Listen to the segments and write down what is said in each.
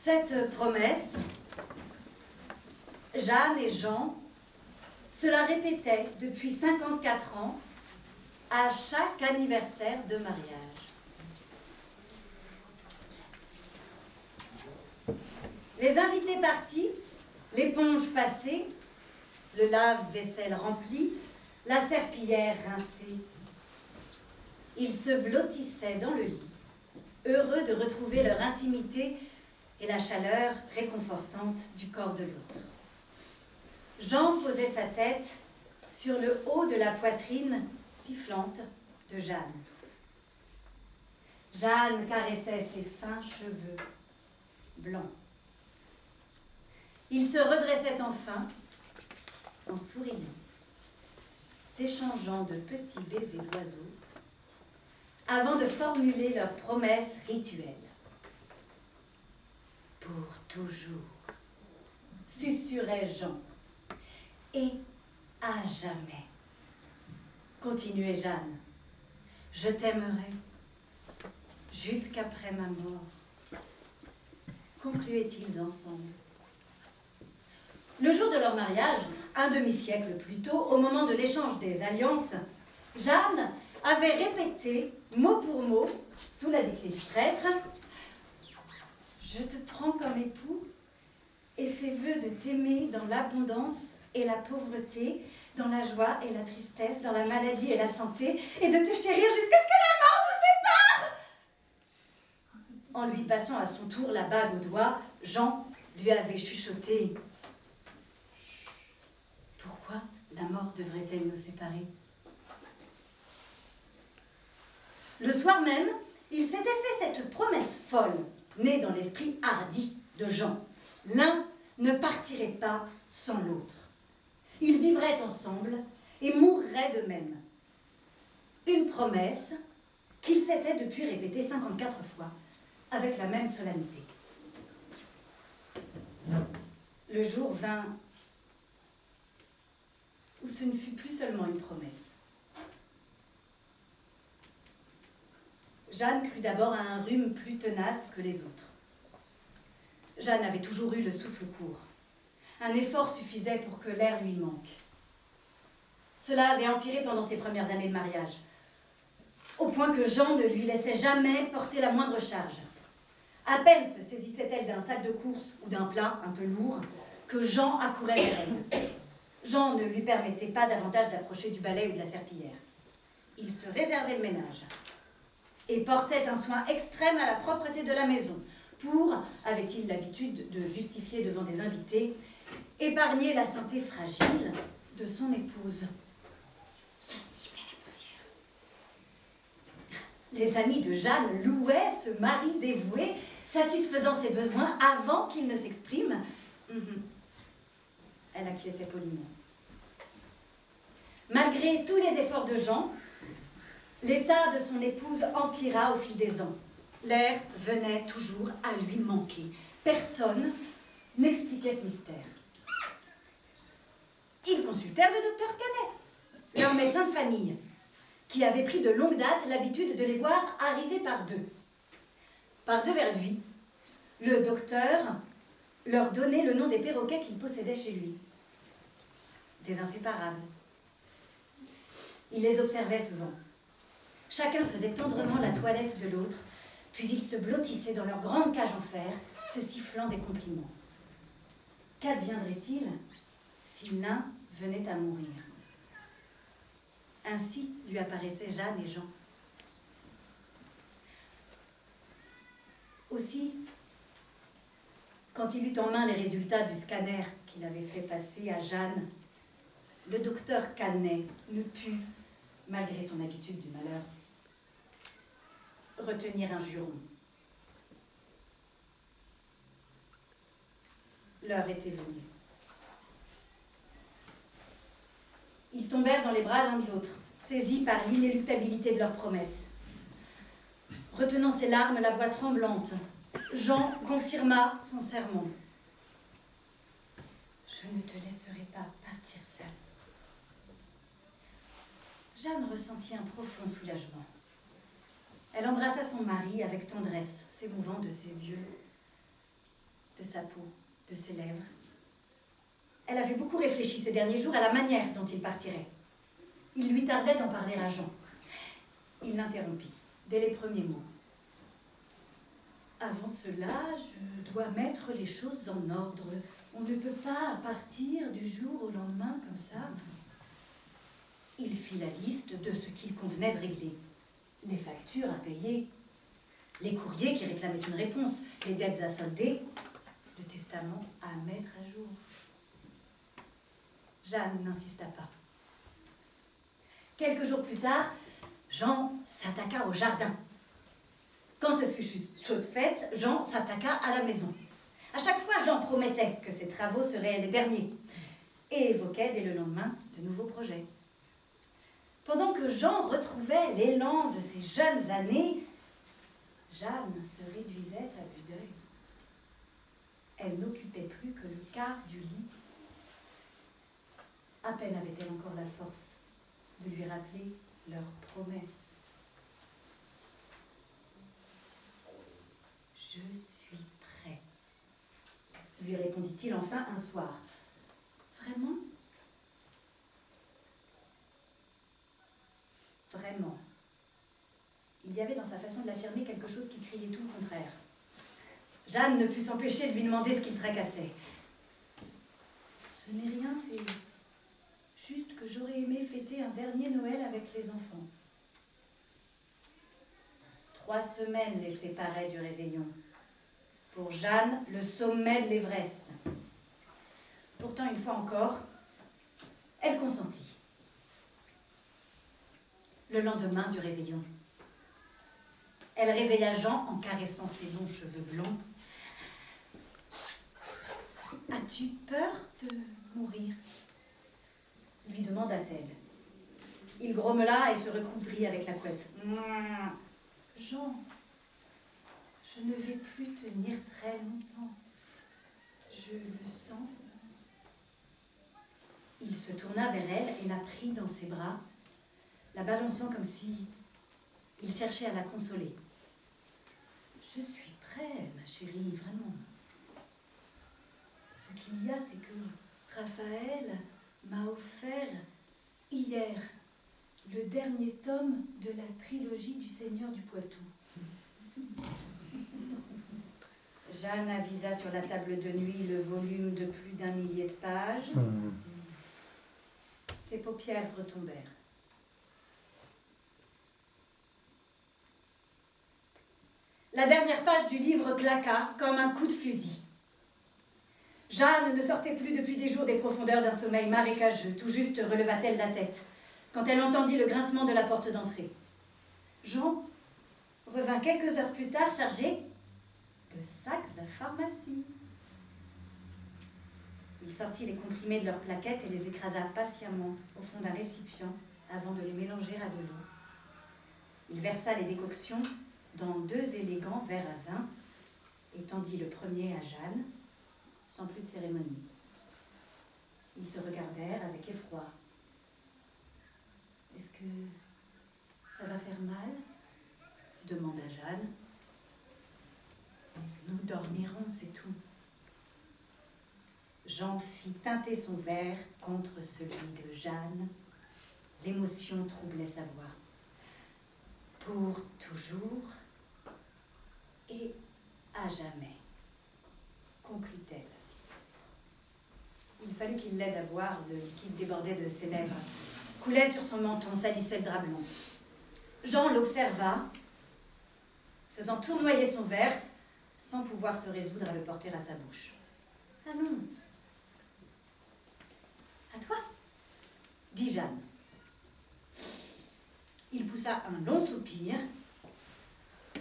Cette promesse, Jeanne et Jean se la répétaient depuis 54 ans à chaque anniversaire de mariage. Les invités partis, l'éponge passée, le lave-vaisselle rempli, la serpillière rincée. Ils se blottissaient dans le lit, heureux de retrouver leur intimité et la chaleur réconfortante du corps de l'autre. Jean posait sa tête sur le haut de la poitrine sifflante de Jeanne. Jeanne caressait ses fins cheveux blancs. Ils se redressaient enfin en souriant, s'échangeant de petits baisers d'oiseaux avant de formuler leur promesse rituelle. Pour toujours, susurrait Jean, et à jamais, continuait Jeanne, je t'aimerai jusqu'après ma mort, concluaient-ils ensemble. Le jour de leur mariage, un demi-siècle plus tôt, au moment de l'échange des alliances, Jeanne avait répété, mot pour mot, sous la dictée du prêtre, « Je te prends comme époux et fais vœu de t'aimer dans l'abondance et la pauvreté, dans la joie et la tristesse, dans la maladie et la santé, et de te chérir jusqu'à ce que la mort nous sépare !» En lui passant à son tour la bague au doigt, Jean lui avait chuchoté « Pourquoi la mort devrait-elle nous séparer ?» Le soir même, il s'était fait cette promesse folle, née dans l'esprit hardi de Jean. L'un ne partirait pas sans l'autre. Ils vivraient ensemble et mourraient de même. Une promesse qu'il s'était depuis répétée 54 fois, avec la même solennité. Le jour vint où ce ne fut plus seulement une promesse. Jeanne crut d'abord à un rhume plus tenace que les autres. Jeanne avait toujours eu le souffle court. Un effort suffisait pour que l'air lui manque. Cela avait empiré pendant ses premières années de mariage, au point que Jean ne lui laissait jamais porter la moindre charge. À peine se saisissait-elle d'un sac de course ou d'un plat un peu lourd que Jean accourait vers elle. Jean ne lui permettait pas davantage d'approcher du balai ou de la serpillière. Il se réservait le ménage et portait un soin extrême à la propreté de la maison pour, avait-il l'habitude de justifier devant des invités, épargner la santé fragile de son épouse, sensible à la poussière. Les amis de Jeanne louaient ce mari dévoué, satisfaisant ses besoins avant qu'il ne s'exprime. Elle acquiesçait poliment. Malgré tous les efforts de Jean, l'état de son épouse empira au fil des ans. L'air venait toujours à lui manquer. Personne n'expliquait ce mystère. Ils consultèrent le docteur Canet, leur médecin de famille, qui avait pris de longue date l'habitude de les voir arriver par deux. Par devers lui, le docteur leur donnait le nom des perroquets qu'il possédait chez lui. Des inséparables. Il les observait souvent. Chacun faisait tendrement la toilette de l'autre, puis ils se blottissaient dans leur grande cage en fer, se sifflant des compliments. Qu'adviendrait-il si l'un venait à mourir? Ainsi lui apparaissaient Jeanne et Jean. Aussi, quand il eut en main les résultats du scanner qu'il avait fait passer à Jeanne, le docteur Canet ne put, malgré son habitude du malheur, retenir un juron. L'heure était venue. Ils tombèrent dans les bras l'un de l'autre, saisis par l'inéluctabilité de leur promesse. Retenant ses larmes, la voix tremblante, Jean confirma son serment. « Je ne te laisserai pas partir seul. » Jeanne ressentit un profond soulagement. Elle embrassa son mari avec tendresse, s'émouvant de ses yeux. de sa peau, de ses lèvres. Elle avait beaucoup réfléchi ces derniers jours à la manière dont il partirait. Il lui tardait d'en parler à Jean. Il l'interrompit, dès les premiers mots. Avant cela, je dois mettre les choses en ordre. On ne peut pas partir du jour au lendemain comme ça. Il fit la liste de ce qu'il convenait de régler. Les factures à payer, les courriers qui réclamaient une réponse, les dettes à solder, le testament à mettre à jour. Jeanne n'insista pas. Quelques jours plus tard, Jean s'attaqua au jardin. Quand ce fut chose faite, Jean s'attaqua à la maison. À chaque fois, Jean promettait que ses travaux seraient les derniers et évoquait dès le lendemain de nouveaux projets. Pendant que Jean retrouvait l'élan de ses jeunes années, Jeanne se réduisait à vue d'œil. Elle n'occupait plus que le quart du lit. À peine avait-elle encore la force de lui rappeler leurs promesses. « Je suis prêt », lui répondit-il enfin un soir. « Vraiment ? » ?»« Vraiment. » Il y avait dans sa façon de l'affirmer quelque chose qui criait tout le contraire. Jeanne ne put s'empêcher de lui demander ce qu'il tracassait. « Ce n'est rien, c'est juste que j'aurais aimé fêter un dernier Noël avec les enfants. » 3 semaines les séparaient du réveillon. Pour Jeanne, le sommet de l'Everest. Pourtant, une fois encore, elle consentit. Le lendemain du réveillon, elle réveilla Jean en caressant ses longs cheveux blonds. « As-tu peur de mourir ?» lui demanda-t-elle. Il grommela et se recouvrit avec la couette. « Jean, je ne vais plus tenir très longtemps. Je le sens. » Il se tourna vers elle et la prit dans ses bras, la balançant comme si il cherchait à la consoler. « Je suis prêt, ma chérie, vraiment. Ce qu'il y a, c'est que Raphaël m'a offert hier le dernier tome de la trilogie du Seigneur du Poitou. » Jeanne avisa sur la table de nuit le volume de plus d'1 millier de pages. Ses paupières retombèrent. La dernière page du livre claqua comme un coup de fusil. Jeanne ne sortait plus depuis des jours des profondeurs d'un sommeil marécageux. Tout juste releva-t-elle la tête, quand elle entendit le grincement de la porte d'entrée. Jean revint quelques heures plus tard chargé de sacs à pharmacie. Il sortit les comprimés de leurs plaquettes et les écrasa patiemment au fond d'un récipient avant de les mélanger à de l'eau. Il versa les décoctions dans 2 élégants verres à vin et tendit le premier à Jeanne, sans plus de cérémonie. Ils se regardèrent avec effroi. « Est-ce que ça va faire mal ?» demanda Jeanne. « Nous dormirons, c'est tout. » Jean fit teinter son verre contre celui de Jeanne. L'émotion troublait sa voix. « Pour toujours et à jamais, » conclut-elle. Il fallut qu'il l'aide à boire. Le liquide débordait de ses lèvres, coulait sur son menton, salissait le drap blanc. Jean l'observa, faisant tournoyer son verre, sans pouvoir se résoudre à le porter à sa bouche. « Ah non. À toi ?» dit Jeanne. Il poussa un long soupir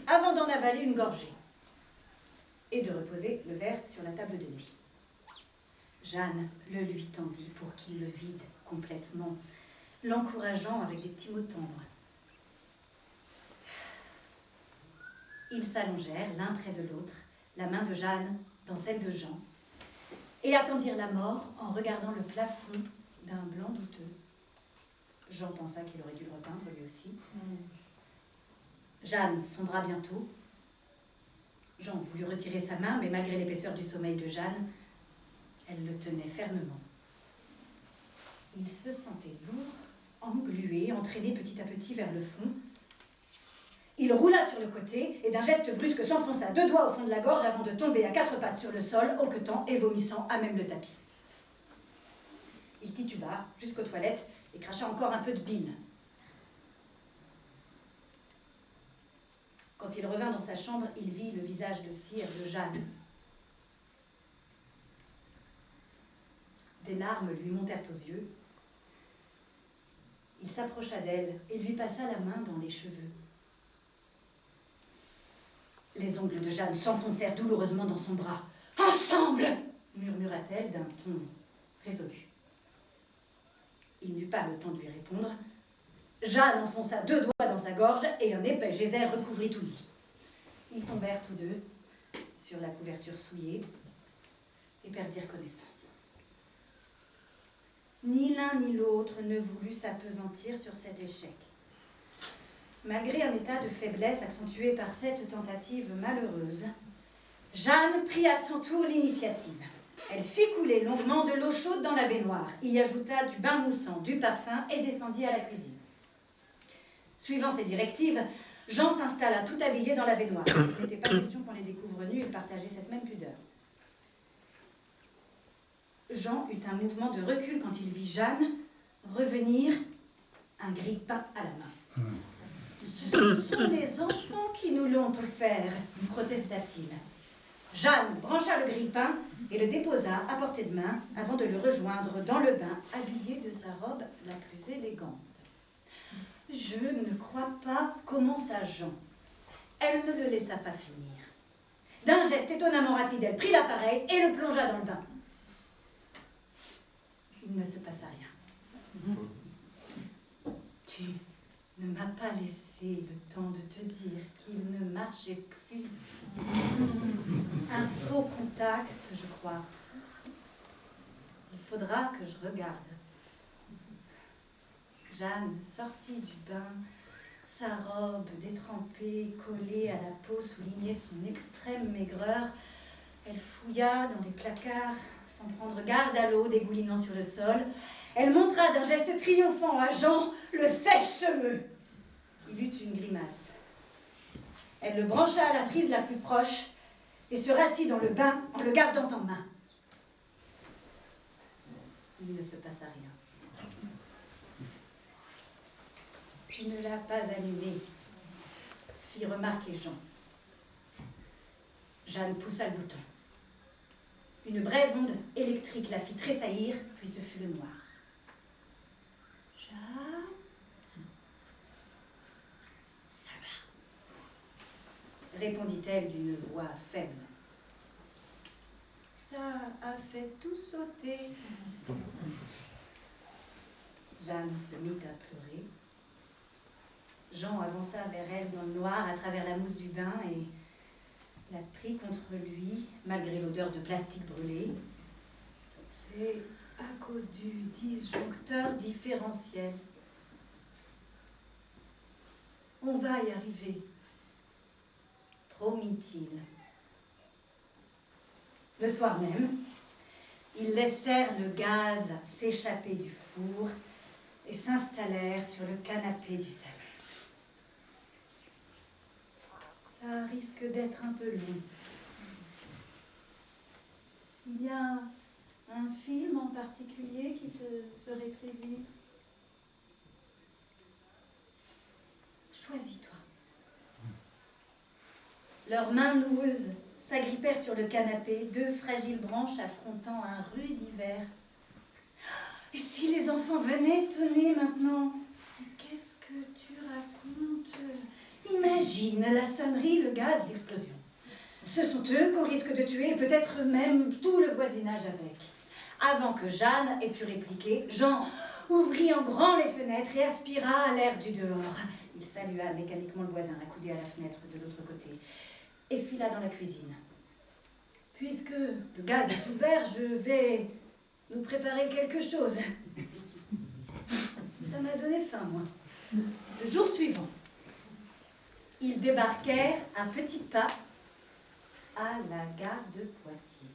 avant d'en avaler une gorgée et de reposer le verre sur la table de nuit. Jeanne le lui tendit pour qu'il le vide complètement, l'encourageant avec des petits mots tendres. Ils s'allongèrent l'un près de l'autre, la main de Jeanne dans celle de Jean, et attendirent la mort en regardant le plafond d'un blanc douteux. Jean pensa qu'il aurait dû le repeindre lui aussi. Jeanne sombra bientôt. Jean voulut retirer sa main, mais malgré l'épaisseur du sommeil de Jeanne, elle le tenait fermement. Il se sentait lourd, englué, entraîné petit à petit vers le fond. Il roula sur le côté et d'un geste brusque s'enfonça 2 doigts au fond de la gorge avant de tomber à 4 pattes sur le sol, hoquetant et vomissant à même le tapis. Il tituba jusqu'aux toilettes et cracha encore un peu de bile. Quand il revint dans sa chambre, il vit le visage de cire de Jeanne. Des larmes lui montèrent aux yeux. Il s'approcha d'elle et lui passa la main dans les cheveux. Les ongles de Jeanne s'enfoncèrent douloureusement dans son bras. « Ensemble !» murmura-t-elle d'un ton résolu. Il n'eut pas le temps de lui répondre. Jeanne enfonça 2 doigts dans sa gorge et un épais geyser recouvrit tout le lit. Ils tombèrent tous deux sur la couverture souillée et perdirent connaissance. Ni l'un ni l'autre ne voulut s'appesantir sur cet échec. Malgré un état de faiblesse accentué par cette tentative malheureuse, Jeanne prit à son tour l'initiative. Elle fit couler longuement de l'eau chaude dans la baignoire, y ajouta du bain moussant, du parfum et descendit à la cuisine. Suivant ses directives, Jean s'installa tout habillé dans la baignoire. Il n'était pas question qu'on les découvre nus, ils partageaient cette même pudeur. Jean eut un mouvement de recul quand il vit Jeanne revenir, un grille-pain à la main. « Ce sont les enfants qui nous l'ont offert », protesta-t-il. Jeanne brancha le grille-pain et le déposa à portée de main avant de le rejoindre dans le bain, habillé de sa robe la plus élégante. « Je ne crois pas », commença Jean. Elle ne le laissa pas finir. D'un geste étonnamment rapide, elle prit l'appareil et le plongea dans le bain. Il ne se passa rien. « Tu ne m'as pas laissé le temps de te dire qu'il ne marchait plus. Un faux contact, je crois. Il faudra que je regarde. » Jeanne sortit du bain, sa robe détrempée, collée à la peau, soulignait son extrême maigreur. Elle fouilla dans les placards, sans prendre garde à l'eau dégoulinant sur le sol. Elle montra d'un geste triomphant à Jean le sèche-cheveux. Il eut une grimace. Elle le brancha à la prise la plus proche et se rassit dans le bain en le gardant en main. Il ne se passa rien. « Tu ne l'as pas allumé », fit remarquer Jean. Jeanne poussa le bouton. Une brève onde électrique la fit tressaillir, puis ce fut le noir. « Jeanne, ça va ?» répondit-elle d'une voix faible. « Ça a fait tout sauter. » Jeanne se mit à pleurer. Jean avança vers elle dans le noir à travers la mousse du bain et la prit contre lui, malgré l'odeur de plastique brûlé. C'est à cause du disjoncteur différentiel. On va y arriver, promit-il. Le soir même, ils laissèrent le gaz s'échapper du four et s'installèrent sur le canapé du salon. Ça risque d'être un peu long. Il y a un film en particulier qui te ferait plaisir? Choisis-toi. Leurs mains noueuses s'agrippèrent sur le canapé, 2 fragiles branches affrontant un rude hiver. Et si les enfants venaient sonner maintenant? Qu'est-ce que tu racontes? Imagine la sonnerie, le gaz, l'explosion. Ce sont eux qu'on risque de tuer et peut-être même tout le voisinage avec. Avant que Jeanne ait pu répliquer, Jean ouvrit en grand les fenêtres et aspira l'air du dehors. Il salua mécaniquement le voisin, accoudé à la fenêtre de l'autre côté, et fila dans la cuisine. Puisque le gaz est ouvert, je vais nous préparer quelque chose. Ça m'a donné faim, moi. Le jour suivant, ils débarquèrent à petits pas à la gare de Poitiers.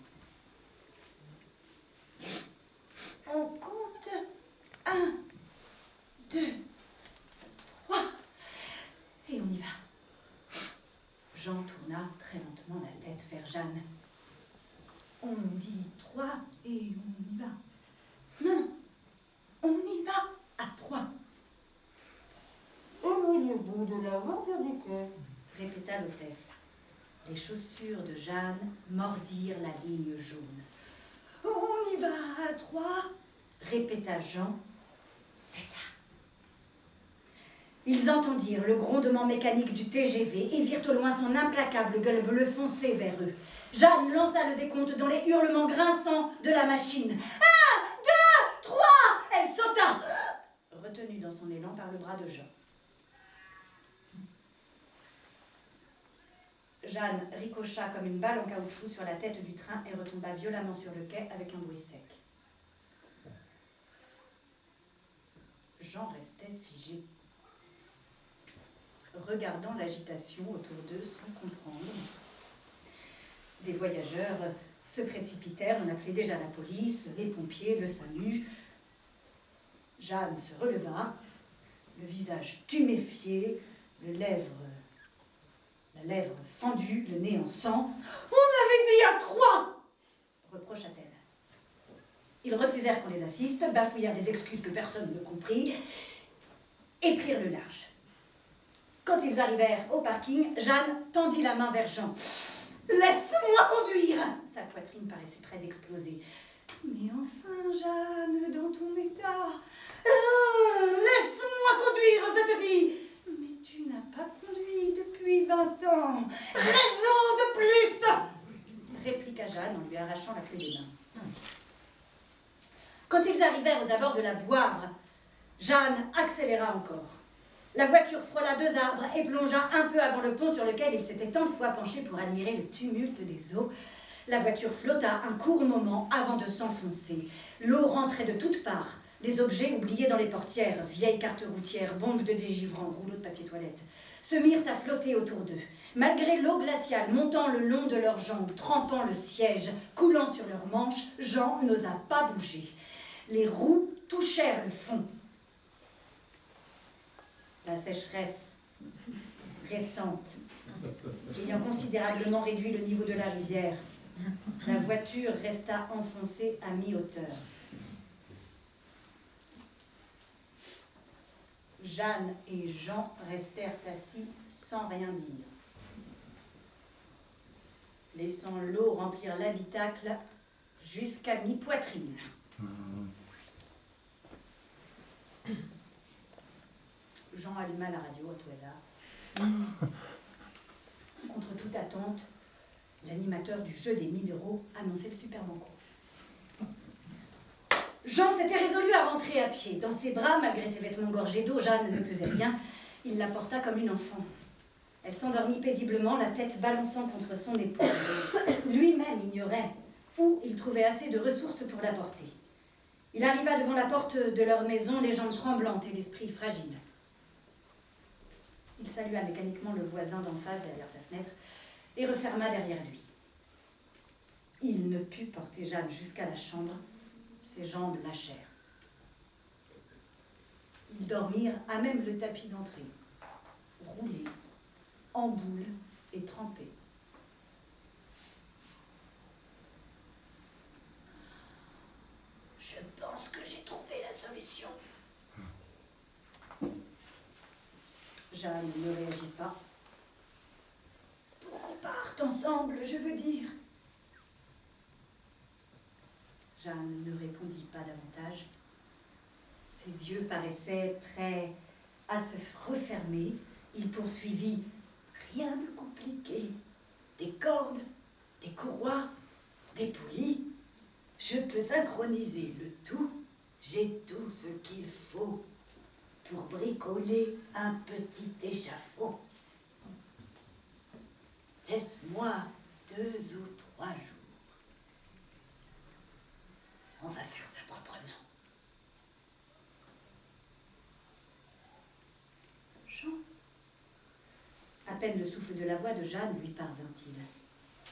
On compte 1, 2, 3, et on y va. Jean tourna très lentement la tête vers Jeanne. On dit 3 et on y va. Non, on y va à 3. Au bout de la venture du cœur, Répéta l'hôtesse. Les chaussures de Jeanne mordirent la ligne jaune. On y va à 3, répéta Jean. C'est ça. Ils entendirent le grondement mécanique du TGV et virent au loin son implacable gueule bleue foncer vers eux. Jeanne lança le décompte dans les hurlements grinçants de la machine. 1, 2, 3, elle sauta, retenue dans son élan par le bras de Jean. Jeanne ricocha comme une balle en caoutchouc sur la tête du train et retomba violemment sur le quai avec un bruit sec. Jean restait figé, regardant l'agitation autour d'eux sans comprendre. Des voyageurs se précipitèrent, on appelait déjà la police, les pompiers, le SAMU. Jeanne se releva, le visage tuméfié, la lèvre fendue, le nez en sang. « On avait dit à 3 !» reprocha-t-elle. Ils refusèrent qu'on les assiste, bafouillèrent des excuses que personne ne comprit et prirent le large. Quand ils arrivèrent au parking, Jeanne tendit la main vers Jean. « Laisse-moi conduire !» Sa poitrine paraissait près d'exploser. « Mais enfin, Jeanne, dans ton état... laisse-moi conduire, je te dis !»« Mais tu n'as pas conduit depuis 20 ans. Raison de plus !» répliqua Jeanne en lui arrachant la clé des mains. Quand ils arrivèrent aux abords de la Boivre, Jeanne accéléra encore. La voiture frôla 2 arbres et plongea un peu avant le pont sur lequel il s'était tant de fois penché pour admirer le tumulte des eaux. La voiture flotta un court moment avant de s'enfoncer. L'eau rentrait de toutes parts. Des objets oubliés dans les portières, vieilles cartes routières, bombes de dégivrants, rouleaux de papier toilette, se mirent à flotter autour d'eux. Malgré l'eau glaciale montant le long de leurs jambes, trempant le siège, coulant sur leurs manches, Jean n'osa pas bouger. Les roues touchèrent le fond. La sécheresse récente, ayant considérablement réduit le niveau de la rivière, la voiture resta enfoncée à mi-hauteur. Jeanne et Jean restèrent assis sans rien dire, laissant l'eau remplir l'habitacle jusqu'à mi-poitrine. Jean alluma la radio à tout hasard. Contre toute attente, l'animateur du jeu des 1000 € annonçait le Super Banco. Jean s'était résolu à rentrer à pied. Dans ses bras, malgré ses vêtements gorgés d'eau, Jeanne ne pesait rien. Il la porta comme une enfant. Elle s'endormit paisiblement, la tête balançant contre son épaule. Lui-même ignorait où il trouvait assez de ressources pour la porter. Il arriva devant la porte de leur maison, les jambes tremblantes et l'esprit fragile. Il salua mécaniquement le voisin d'en face derrière sa fenêtre et referma derrière lui. Il ne put porter Jeanne jusqu'à la chambre. Ses jambes lâchèrent. Ils dormirent à même le tapis d'entrée, roulés, en boule et trempés. Je pense que j'ai trouvé la solution. Jeanne ne réagit pas. Pour qu'on parte ensemble, je veux dire. Jeanne ne répondit pas davantage. Ses yeux paraissaient prêts à se refermer. Il poursuivit. Rien de compliqué. Des cordes, des courroies, des poulies. Je peux synchroniser le tout. J'ai tout ce qu'il faut pour bricoler un petit échafaud. Laisse-moi 2 ou 3 jours. On va faire ça proprement. Jean. À peine le souffle de la voix de Jeanne lui parvint-il.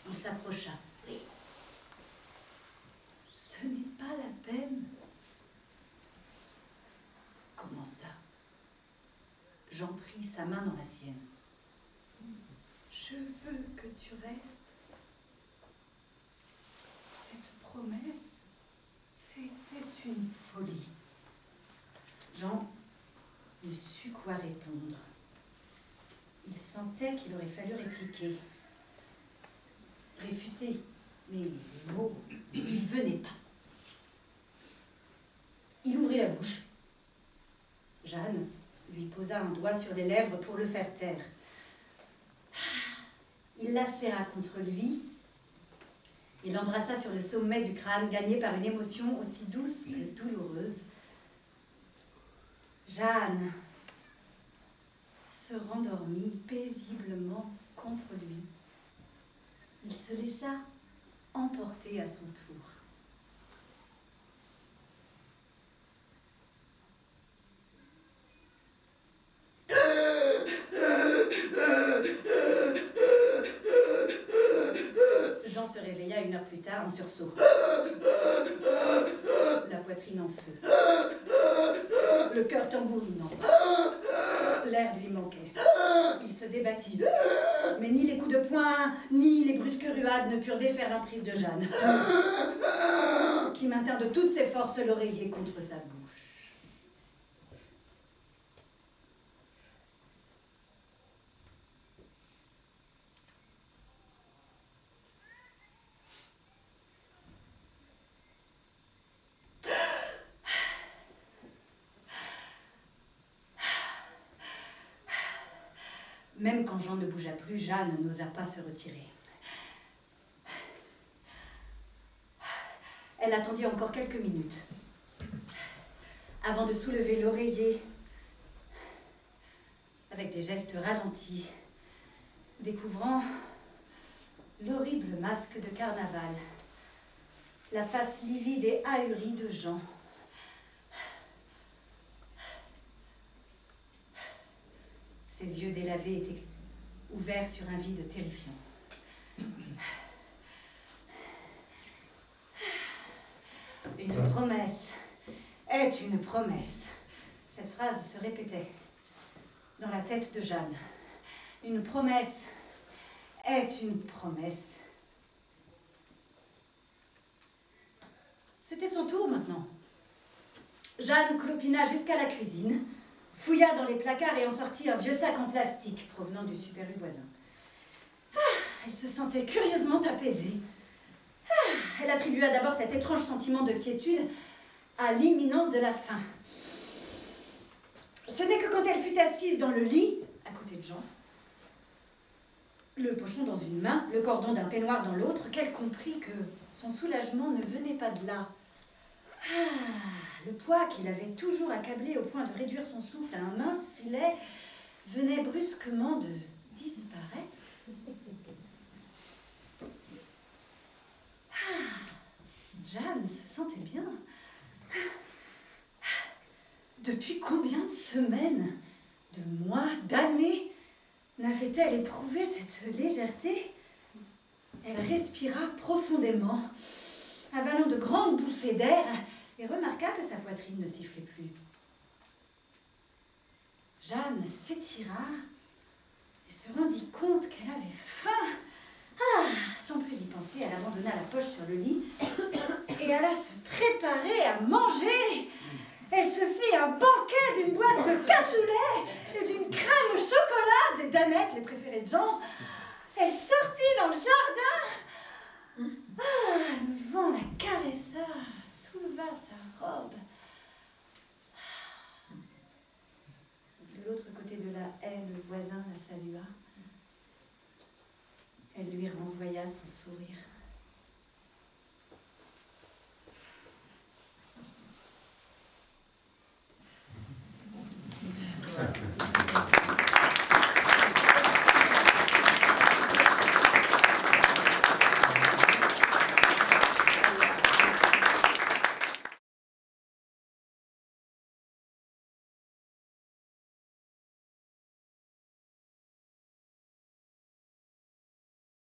Il s'approcha. Oui. Ce n'est pas la peine. Comment ça? Jean prit sa main dans la sienne. Je veux que tu restes. Cette promesse, c'était une folie. Jean ne sut quoi répondre. Il sentait qu'il aurait fallu répliquer, réfuter, mais les mots ne lui venaient pas. Il ouvrit la bouche. Jeanne lui posa un doigt sur les lèvres pour le faire taire. Il la serra contre lui et l'embrassa sur le sommet du crâne, gagné par une émotion aussi douce que douloureuse. Jeanne se rendormit paisiblement contre lui. Il se laissa emporter à son tour. Jean se réveilla 1 heure plus tard en sursaut. La poitrine en feu. Le cœur tambourinant. L'air lui manquait. Il se débattit. Mais ni les coups de poing, ni les brusques ruades ne purent défaire l'emprise de Jeanne, qui maintint de toutes ses forces l'oreiller contre sa bouche. Même quand Jean ne bougea plus, Jeanne n'osa pas se retirer. Elle attendit encore quelques minutes avant de soulever l'oreiller avec des gestes ralentis, découvrant l'horrible masque de carnaval, la face livide et ahurie de Jean. Ses yeux délavés étaient ouverts sur un vide terrifiant. Une promesse est une promesse. Cette phrase se répétait dans la tête de Jeanne. Une promesse est une promesse. C'était son tour maintenant. Jeanne clopina jusqu'à la cuisine, fouilla dans les placards et en sortit un vieux sac en plastique provenant du Super U voisin. Elle se sentait curieusement apaisée. Elle attribua d'abord cet étrange sentiment de quiétude à l'imminence de la faim. Ce n'est que quand elle fut assise dans le lit, à côté de Jean, le pochon dans une main, le cordon d'un peignoir dans l'autre, qu'elle comprit que son soulagement ne venait pas de là. Le poids qui l'avait toujours accablé au point de réduire son souffle à un mince filet venait brusquement de disparaître. Jeanne se sentait bien. Depuis combien de semaines, de mois, d'années n'avait-elle éprouvé cette légèreté? Elle respira profondément, avalant de grandes bouffées d'air, et remarqua que sa poitrine ne sifflait plus. Jeanne s'étira et se rendit compte qu'elle avait faim. Sans plus y penser, elle abandonna la poche sur le lit et alla se préparer à manger. Elle se fit un banquet d'une boîte de cassoulet et d'une crème au chocolat, des danettes, les préférées de Jean. Elle sortit dans le jardin. Le vent la caressa, souleva sa robe. De l'autre côté de la haie, le voisin la salua. Elle lui renvoya son sourire.